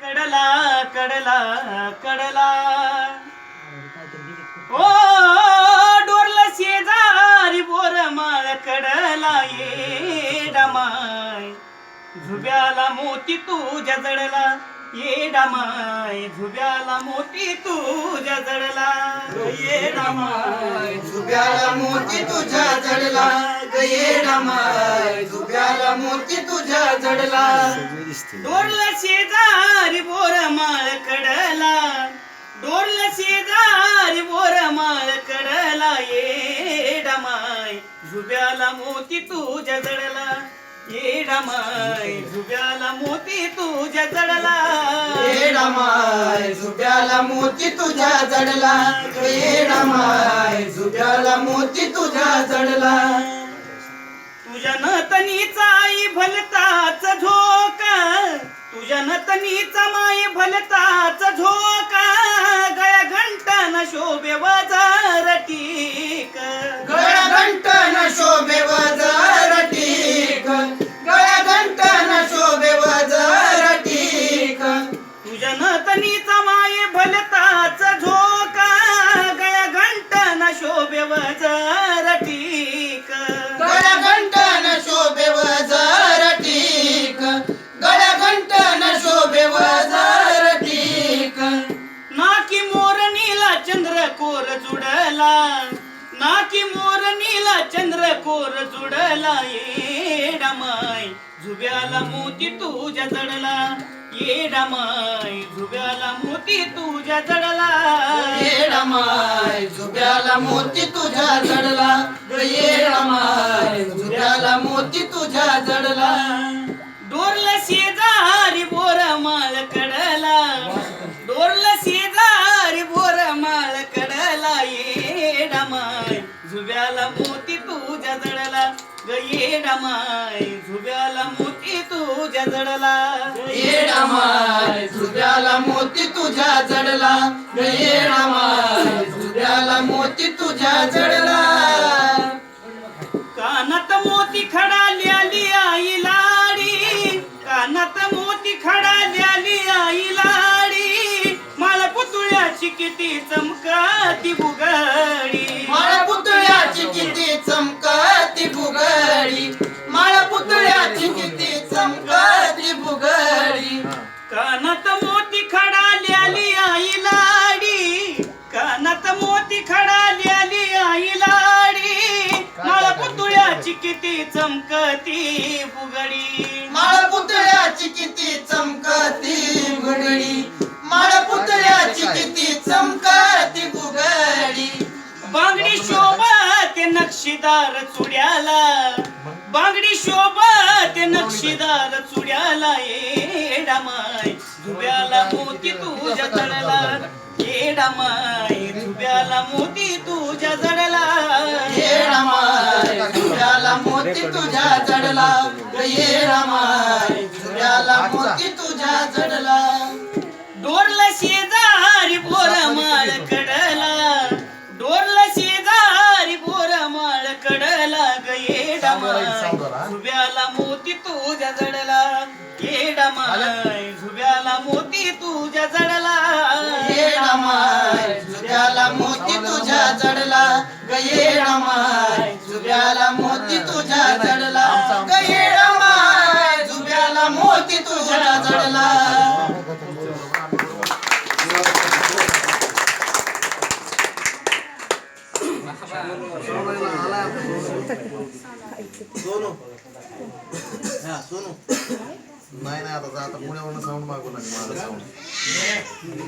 कडला कडला कडला ओ डोरला शेजारी बोर माळ कडला ये डमाय झुब्याला मोती तुझ्या जडला ये डमाय झुब्याला मोती तुझ्या जडला ये डमाय झुब्याला मोती तुझ्या जडला ये डमाय झुब्याला मोती तुझ्या जडला डोरला शेजारी बोर माळ कडला डोरला शेजारी बोर माळ कडला ये डमाय झुब्याला मोती तुझ्या जडला ये डमाय झुब्याला मोती तुझ्या जडला ये डमाय झुब्याला मोती तुझ्या जडला ये डमाय झुब्याला मोती तुझ्या जडला तुझ्या नतनीचा आई भलताच झोका तुझ्या नतनीचा माई भलताच झोका गळ्या घंटाना शोभे वजार टीक गळ्या घंटाना शोभे वजार टीक गळ्या घंटाना शोभे वजार टीक तुझ्या नतनीचा माई भलताच झोका गळ्या घंटाना शोभे वजार टीक गळ्या घंटाना शोभे वजार टीक गळ्या घंटाना शोभे वजार टीक नाकी मोर नीला चंद्र कोर जुडला नाकी मोर नीला चंद्र कोर जुडला ये डमाय झुब्याला मोती तुझ्या जडला ये डमाय झुब्याला मोती तुझ्या जडला ये डमाय झुब्याला मोती तुझ्या जडला ये डमाय झुब्याला मोती तुझ्या जडला डोरला शेजारी बोर माळ कडला डोरला शेजारी बोर माळ कडला ये डमाय झुब्याला मोती तुझ्या जडला ये डमाय झुब्याला मोती तुझ्या जडला ये डमाय झुब्याला मोती तुझ्या जडला ये डमाय झुब्याला मोती तुझ्या जडला कानात मोती खडा ल्याली आई लाडी कानात मोती खडा ल्याली आई लाडी माळ पुतळ्याची किती चमकती बुगडी माळ पुतळ्याची किती चमकती बुगडी माळ पुतळ्याची किती चमकती बुगडी कानात मोती खडा ल्याली आई लाडी कानात मोती खडा ल्याली आई लाडी माळ पुतळ्याची किती चमकती बुगडी माळ पुतळ्याची किती चमकती बुगडी माळ पुतळ्याची किती चमकती बुगडी बांगडी शोभत नक्षीदार चुड्याला बांगडी शोभत नक्षीदार चुड्याला ये डमाय झुब्याला मोती तुझ्या जडला ये डमाय झुब्याला मोती तुझ्या जडला ये डमाय झुब्याला मोती तुझ्या जडला ये डमाय झुब्याला मोती तुझ्या जडला डोरला शेजारी बोर माळ कडला डोरला शेजारी बोर माळ कडला ये डमाय झुब्याला मोती तुझ्या जडला ये डमाय झुब्याला मोती तुझ्या जडला ये डमाय झुब्याला मोती तुझ्या जडला ये डमाय झुब्याला मोती तुझ्या जडला ये डमाय झुब्याला मोती तुझ्या जडला सोनू नाही आता पुण्यावरून साऊंड मागवला माझा साऊंड